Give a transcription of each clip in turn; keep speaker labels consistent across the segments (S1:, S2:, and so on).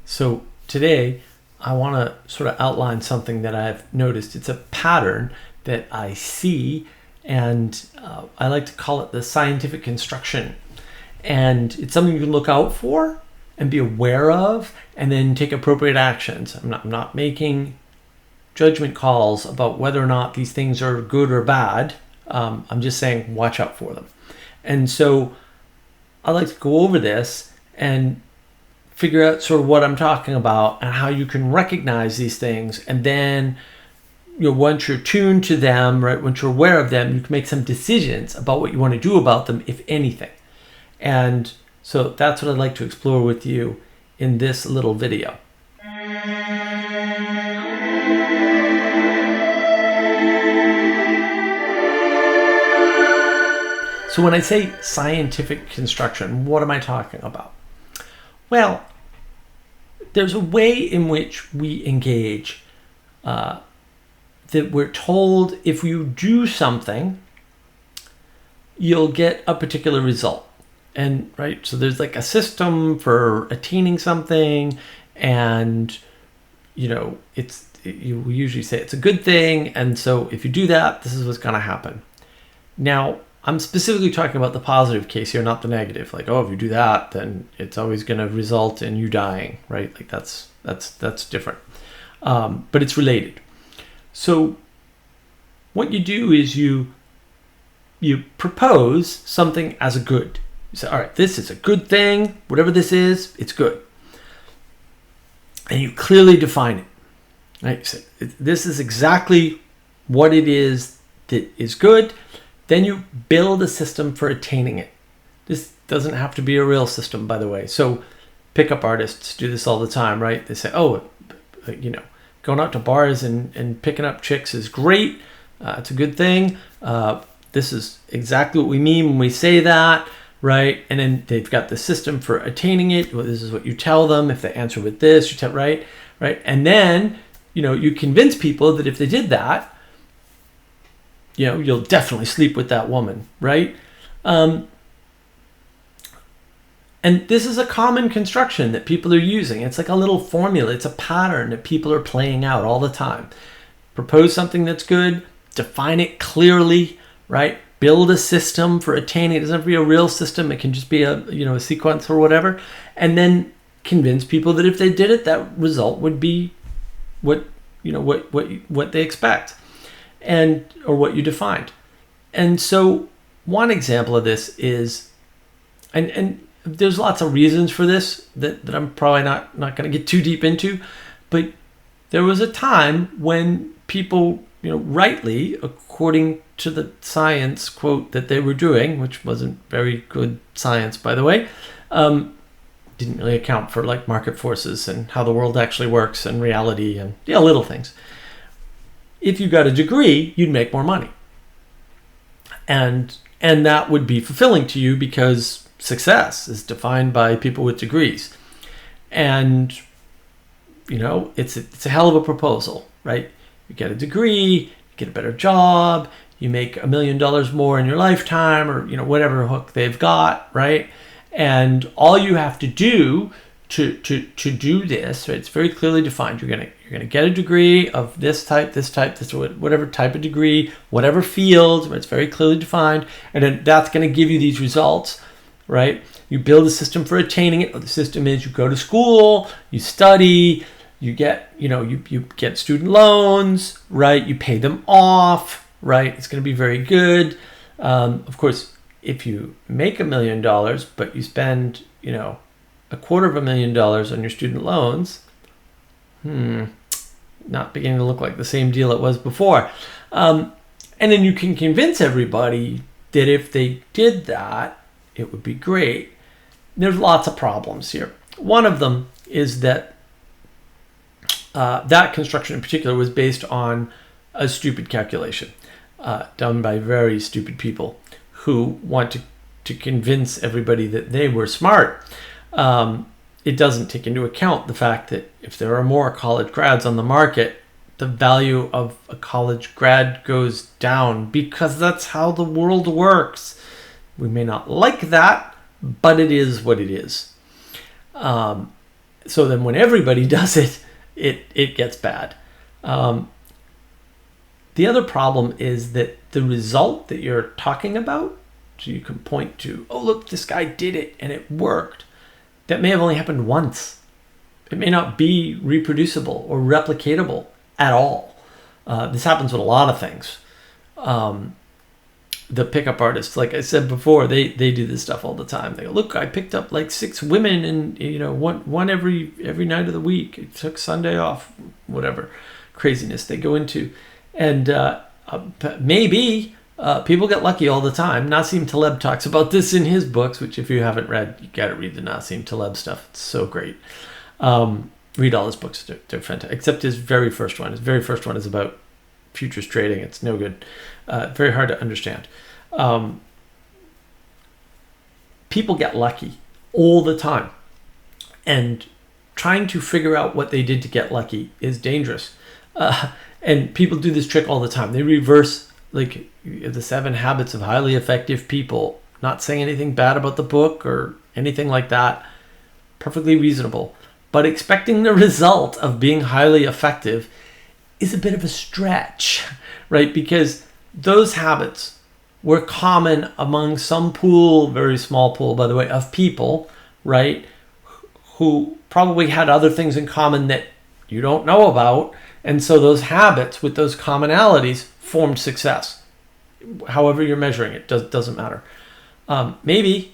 S1: So today I want to sort of outline something that I've noticed. It's a pattern that I see, and I like to call it the scientific construction. And it's something you can look out for and be aware of, and then take appropriate actions. I'm not making judgment calls about whether or not these things are good or bad. I'm just saying watch out for them. And so I like to go over this and figure out sort of what I'm talking about and how you can recognize these things. And then, once you're tuned to them, right, once you're aware of them, you can make some decisions about what you want to do about them, if anything. And so that's what I'd like to explore with you in this little video. So when I say scientific construction, what am I talking about? Well, there's a way in which we engage that we're told if you do something, you'll get a particular result. And right, so there's like a system for attaining something, and we usually say it's a good thing, and so if you do that, this is what's going to happen. Now, I'm specifically talking about the positive case here, not the negative. Like, if you do that, then it's always going to result in you dying, right? Like that's different, but it's related. So what you do is you propose something as a good. You say, all right, this is a good thing. Whatever this is, it's good. And you clearly define it. Right? You say, this is exactly what it is that is good. Then you build a system for attaining it. This doesn't have to be a real system, by the way. So pickup artists do this all the time, right? They say, going out to bars and picking up chicks is great. It's a good thing. This is exactly what we mean when we say that, right? And then they've got the system for attaining it. Well, this is what you tell them. If they answer with this, you tell, right? And then, you convince people that if they did that, you'll definitely sleep with that woman, right? And this is a common construction that people are using. It's like a little formula. It's a pattern that people are playing out all the time. Propose something that's good, define it clearly, right? Build a system for attaining it. It doesn't have to be a real system. It can just be a sequence or whatever. And then convince people that if they did it, that result would be what they expect. Or what you defined. And so one example of this is, and there's lots of reasons for this that I'm probably not going to get too deep into, but there was a time when people, rightly, according to the science quote that they were doing, which wasn't very good science, by the way, didn't really account for like market forces and how the world actually works and reality and little things. If you got a degree, you'd make more money. And that would be fulfilling to you because success is defined by people with degrees. And, it's a hell of a proposal, right? You get a degree, you get a better job, you make $1 million more in your lifetime, or, whatever hook they've got, right? And all you have to do to do this, right, it's very clearly defined. You're gonna get a degree of this type, whatever type of degree, whatever field, it's very clearly defined, and then that's gonna give you these results, right? You build a system for attaining it. The system is you go to school, you study, you get you get student loans, right? You pay them off, right? It's gonna be very good. Of course, if you make $1 million, but you spend $250,000 on your student loans, not beginning to look like the same deal it was before. And then you can convince everybody that if they did that, it would be great. There's lots of problems here. One of them is that that construction in particular was based on a stupid calculation done by very stupid people who want to convince everybody that they were smart. It doesn't take into account the fact that if there are more college grads on the market, the value of a college grad goes down because that's how the world works. We may not like that, but it is what it is. So then when everybody does it, it gets bad. The other problem is that the result that you're talking about, so you can point to, oh, look, this guy did it and it worked. That may have only happened once. It may not be reproducible or replicatable at all. This happens with a lot of things. The pickup artists, like I said before, they do this stuff all the time. They go, look, I picked up like 6 women, and one every night of the week. I took Sunday off, whatever craziness they go into, and maybe people get lucky all the time. Nassim Taleb talks about this in his books, which if you haven't read, you got to read the Nassim Taleb stuff. It's so great. Read all his books; they're fantastic. Except his very first one. His very first one is about futures trading. It's no good. Very hard to understand. People get lucky all the time, and trying to figure out what they did to get lucky is dangerous. And people do this trick all the time. They reverse, like, the 7 Habits of Highly Effective People. Not saying anything bad about the book or anything like that. Perfectly reasonable. But expecting the result of being highly effective is a bit of a stretch, right? Because those habits were common among some pool, very small pool, by the way, of people, right? Who probably had other things in common that you don't know about. And so those habits with those commonalities formed success. However you're measuring it, doesn't matter. But maybe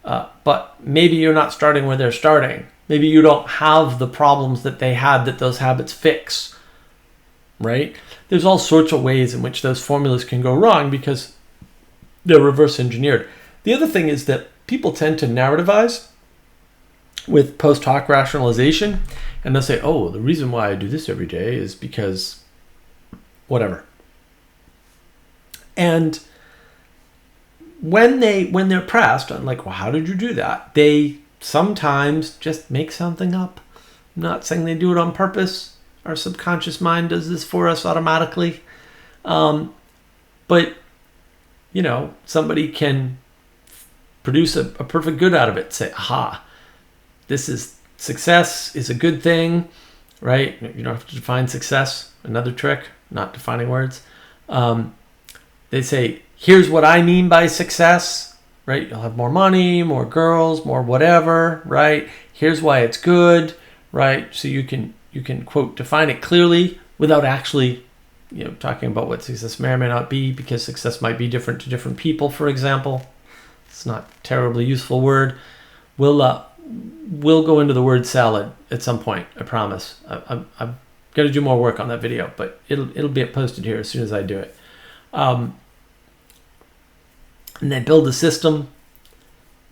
S1: you're not starting where they're starting. Maybe you don't have the problems that they had that those habits fix, right? There's all sorts of ways in which those formulas can go wrong because they're reverse engineered. The other thing is that people tend to narrativize with post hoc rationalization, and they'll say, oh, the reason why I do this every day is because whatever. And when they're pressed on, like, well, how did you do that? They sometimes just make something up. I'm not saying they do it on purpose. Our subconscious mind does this for us automatically. But, somebody can produce a perfect good out of it. Say, aha, success is a good thing, right? You don't have to define success. Another trick, not defining words. They say, here's what I mean by success, right? You'll have more money, more girls, more whatever, right? Here's why it's good, right? So you can quote, define it clearly without actually, talking about what success may or may not be, because success might be different to different people, for example. It's not a terribly useful word. We'll go into the word salad at some point, I promise. I've got to do more work on that video, but it'll be posted here as soon as I do it. And they build a system.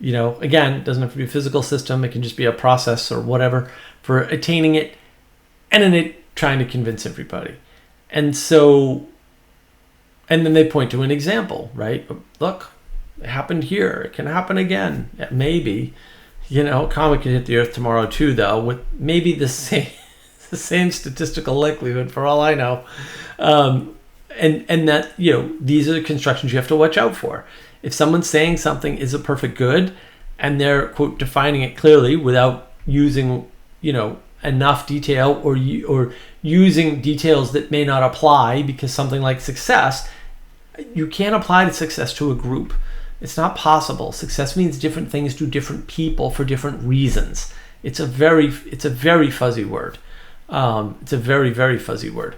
S1: Again, it doesn't have to be a physical system. It can just be a process or whatever for attaining it, and then it trying to convince everybody. And then they point to an example, right? Look, it happened here. It can happen again. Maybe, a comet could hit the Earth tomorrow too, though, with maybe the same statistical likelihood for all I know. And that, these are the constructions you have to watch out for. If someone's saying something is a perfect good and they're, quote, defining it clearly without using, enough detail or using details that may not apply, because something like success, you can't apply to success to a group. It's not possible. Success means different things to different people for different reasons. It's a very fuzzy word. It's a very, very fuzzy word.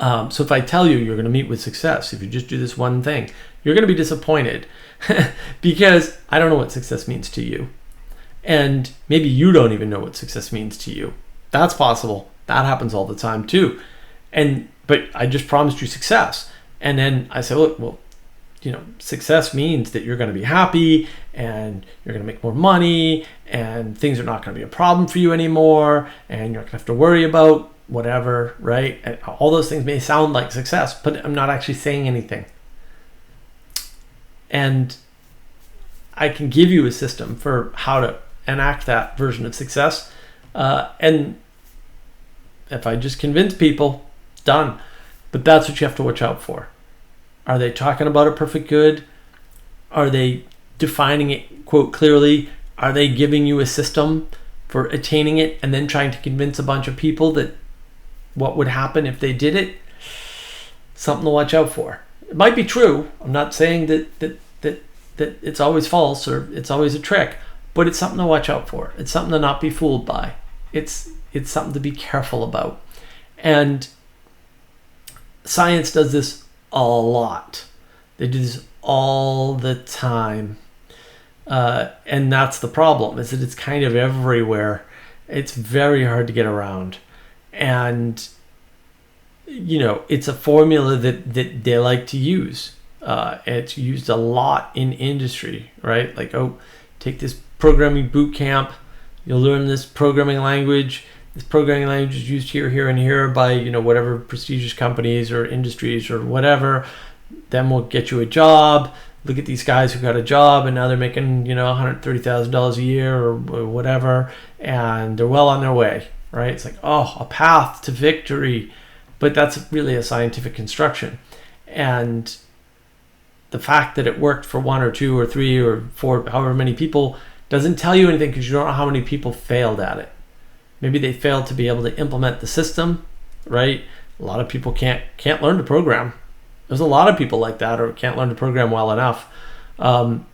S1: So if I tell you you're going to meet with success, if you just do this one thing, you're going to be disappointed because I don't know what success means to you. And maybe you don't even know what success means to you. That's possible. That happens all the time too. But I just promised you success. And then I say, look, well, success means that you're going to be happy and you're going to make more money and things are not going to be a problem for you anymore and you're not going to have to worry about whatever, right? And all those things may sound like success, but I'm not actually saying anything. And I can give you a system for how to enact that version of success. And if I just convince people, done. But that's what you have to watch out for. Are they talking about a perfect good? Are they defining it, quote, clearly? Are they giving you a system for attaining it and then trying to convince a bunch of people that what would happen if they did it, something to watch out for. It might be true. I'm not saying that it's always false or it's always a trick, but it's something to watch out for. It's something to not be fooled by. It's something to be careful about. And science does this a lot. They do this all the time. And that's the problem, is that it's kind of everywhere. It's very hard to get around. And, it's a formula that they like to use. It's used a lot in industry, right? Like, take this programming boot camp. You'll learn this programming language. This programming language is used here, here, and here by, whatever prestigious companies or industries or whatever. Then we'll get you a job. Look at these guys who got a job and now they're making, $130,000 a year or whatever, and they're well on their way, right? It's like, a path to victory. But that's really a scientific construction. And the fact that it worked for 1 or 2 or 3 or 4, however many people, doesn't tell you anything, because you don't know how many people failed at it. Maybe they failed to be able to implement the system, right? A lot of people can't learn to program. There's a lot of people like that, or can't learn to program well enough. All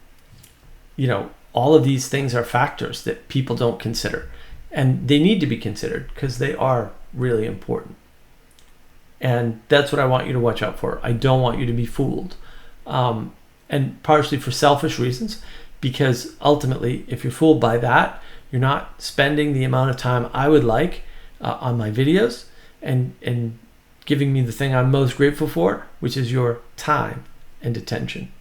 S1: of these things are factors that people don't consider, and they need to be considered because they are really important. And that's what I want you to watch out for. I don't want you to be fooled. And partially for selfish reasons, because ultimately, if you're fooled by that, you're not spending the amount of time I would like on my videos and giving me the thing I'm most grateful for, which is your time and attention.